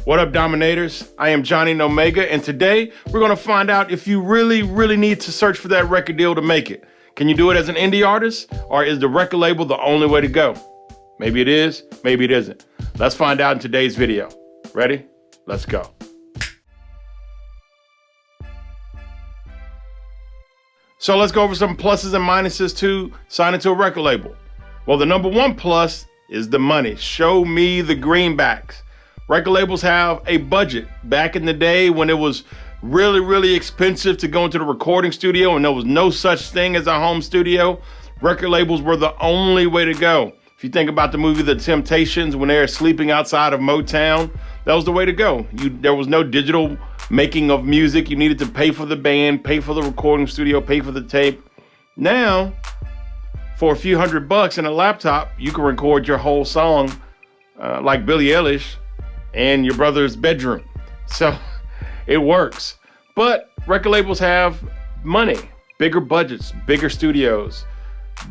What up, Dominators? I am Johnny Nomega, and today we're going to find out if you really need to search for that record deal to make it. Can you do it as an indie artist, or is the record label the only way to go? Maybe it is, maybe it isn't. Let's find out in today's video. Ready? Let's go. So let's go over some pluses and minuses to signing to a record label. Well, the number one plus is the money. Show me the greenbacks. Record labels have a budget. Back in the day when it was really expensive to go into the recording studio and there was no such thing as a home studio, record labels were the only way to go. If you think about the movie The Temptations, when they were sleeping outside of Motown, that was the way to go. There was no digital making of music. You needed to pay for the band, pay for the recording studio, pay for the tape. Now, for a few $100 and a laptop, you can record your whole song like Billie Eilish in your brother's bedroom. So it works. But record labels have money, bigger budgets, bigger studios,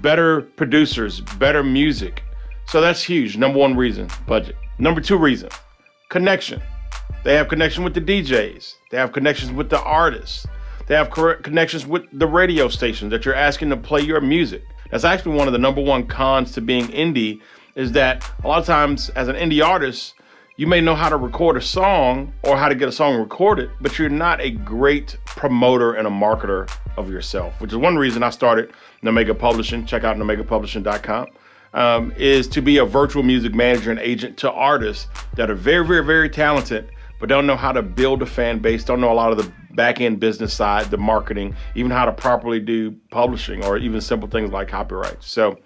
better producers, better music. So that's huge. Number one reason, budget. Number two reason, connection. They have connection with the DJs. They have connections with the artists. They have connections with the radio stations that you're asking to play your music. That's actually one of the number one cons to being indie, is that a lot of times as an indie artist, you may know how to record a song or how to get a song recorded, but you're not a great promoter and a marketer of yourself, which is one reason I started Nomega Publishing. Check out nomegapublishing.com, is to be a virtual music manager and agent to artists that are very talented, but don't know how to build a fan base, don't know a lot of the back-end business side, the marketing, even how to properly do publishing or even simple things like copyright. So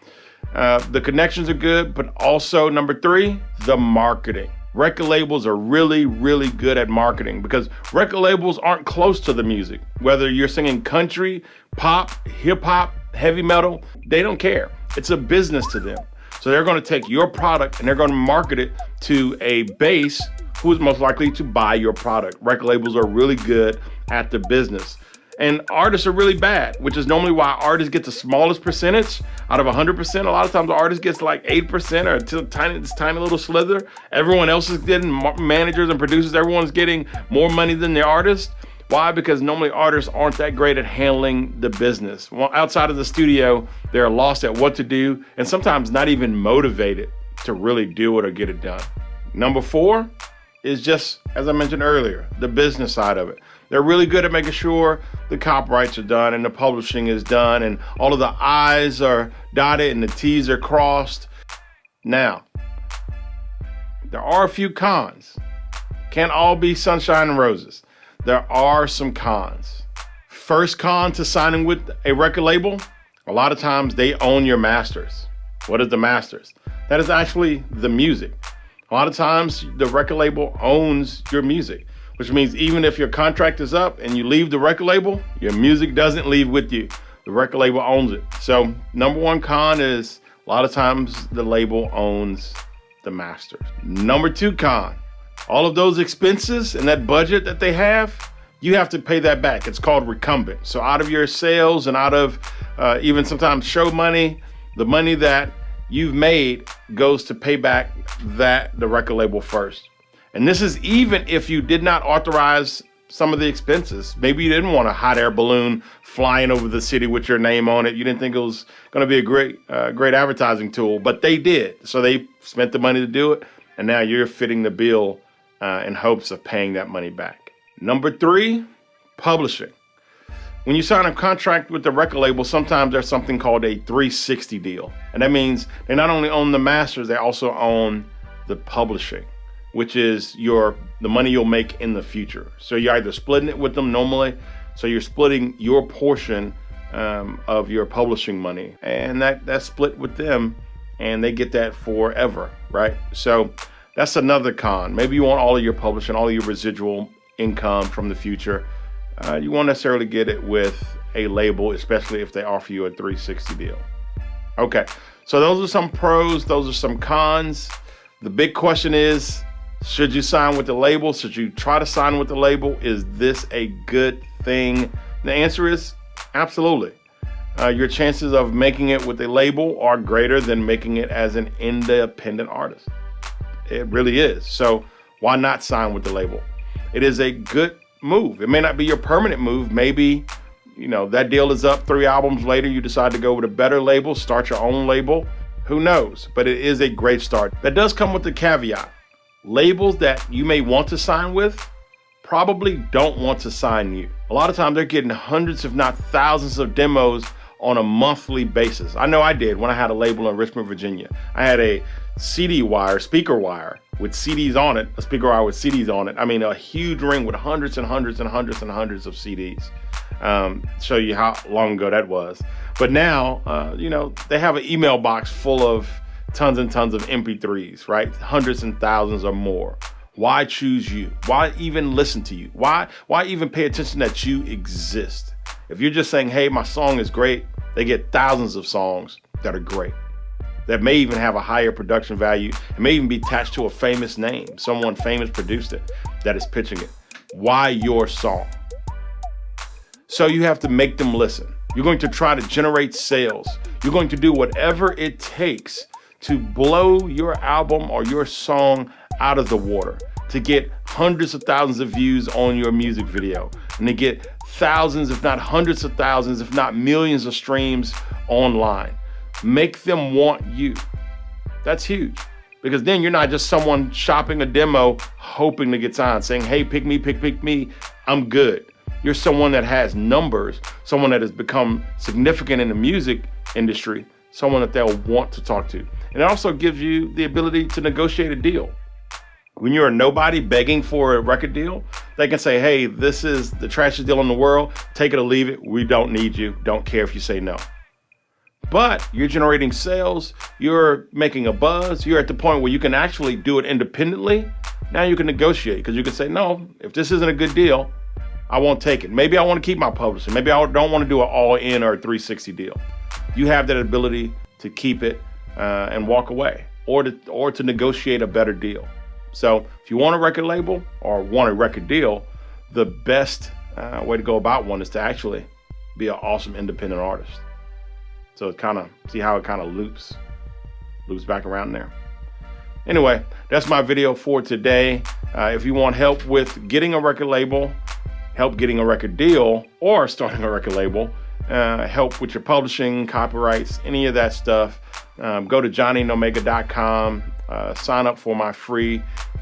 the connections are good, but also number three, the marketing. Record labels are really good at marketing because record labels aren't close to the music. Whether you're singing country, pop, hip hop, heavy metal, they don't care. It's a business to them. So they're going to take your product and they're going to market it to a base who is most likely to buy your product. Record labels are really good at the business. And artists are really bad, which is normally why artists get the smallest percentage out of 100%. A lot of times the artist gets like 8% or this tiny little slither. Everyone else is getting, managers and producers, everyone's getting more money than the artist. Why? Because normally artists aren't that great at handling the business. Well, outside of the studio, they're lost at what to do and sometimes not even motivated to really do it or get it done. Number four is just, as I mentioned earlier, the business side of it. They're really good at making sure the copyrights are done and the publishing is done and all of the I's are dotted and the T's are crossed. Now, there are a few cons. Can't all be sunshine and roses. There are some cons. First con to signing with a record label, a lot of times they own your masters. What is the masters? That is actually the music. A lot of times the record label owns your music, which means even if your contract is up and you leave the record label, your music doesn't leave with you. The record label owns it. So number one con is a lot of times the label owns the masters. Number two con, all of those expenses and that budget that they have, you have to pay that back. It's called recumbent. So out of your sales and out of even sometimes show money, the money that you've made goes to pay back the record label first. And this is even if you did not authorize some of the expenses. Maybe you didn't want a hot air balloon flying over the city with your name on it. You didn't think it was going to be a great advertising tool, but they did. So they spent the money to do it, and now you're fitting the bill in hopes of paying that money back. Number three, publishing. When you sign a contract with the record label, sometimes there's something called a 360 deal. And that means they not only own the masters, they also own the publishing, which is the money you'll make in the future. So you're either splitting it with them normally, so you're splitting your portion of your publishing money, and that's split with them, and they get that forever, right? So that's another con. Maybe you want all of your publishing, all of your residual income from the future. You won't necessarily get it with a label, especially if they offer you a 360 deal. Okay, so those are some pros, those are some cons. The big question is, should you sign with the label? Should you try to sign with the label? Is this a good thing? The answer is absolutely. Your chances of making it with a label are greater than making it as an independent artist. It really is. So why not sign with the label? It is a good move. It may not be your permanent move. Maybe, that deal is up 3 albums later. You decide to go with a better label, start your own label. Who knows? But it is a great start. That does come with the caveat. Labels that you may want to sign with probably don't want to sign you. A lot of times they're getting hundreds, if not thousands of demos on a monthly basis. I know I did when I had a label in Richmond, Virginia. I had a CD wire, speaker wire with CDs on it, a speaker wire with CDs on it. I mean, a huge ring with hundreds and hundreds and hundreds and hundreds of CDs. Show you how long ago that was. But now, they have an email box full of tons and tons of MP3s, right? Hundreds and thousands or more. Why choose you? Why even listen to you? Why even pay attention that you exist? If you're just saying, hey, my song is great, they get thousands of songs that are great, that may even have a higher production value. It may even be attached to a famous name. Someone famous produced it that is pitching it. Why your song? So you have to make them listen. You're going to try to generate sales. You're going to do whatever it takes to blow your album or your song out of the water, to get hundreds of thousands of views on your music video, and to get thousands, if not hundreds of thousands, if not millions of streams online. Make them want you. That's huge, because then you're not just someone shopping a demo hoping to get signed, saying, hey, pick me, I'm good. You're someone that has numbers, someone that has become significant in the music industry, someone that they'll want to talk to. And it also gives you the ability to negotiate a deal. When you're a nobody begging for a record deal, they can say, hey, this is the trashiest deal in the world. Take it or leave it. We don't need you. Don't care if you say no. But you're generating sales. You're making a buzz. You're at the point where you can actually do it independently. Now you can negotiate, because you can say, no, if this isn't a good deal, I won't take it. Maybe I want to keep my publishing. Maybe I don't want to do an all-in or a 360 deal. You have that ability to keep it and walk away, or to negotiate a better deal. So if you want a record label or want a record deal, the best way to go about one is to actually be an awesome independent artist. So it see how it loops back around there. Anyway, that's my video for today. If you want help with getting a record label, help getting a record deal, or starting a record label, help with your publishing, copyrights, any of that stuff, go to johnnynomega.com, sign up for my free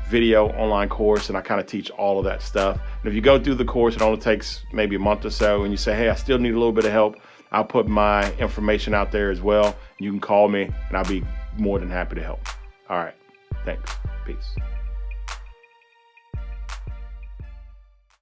video online course, and I teach all of that stuff. And if you go through the course, it only takes maybe a month or so, and you say, hey, I still need a little bit of help, I'll put my information out there as well. You can call me, and I'll be more than happy to help. All right, thanks, peace.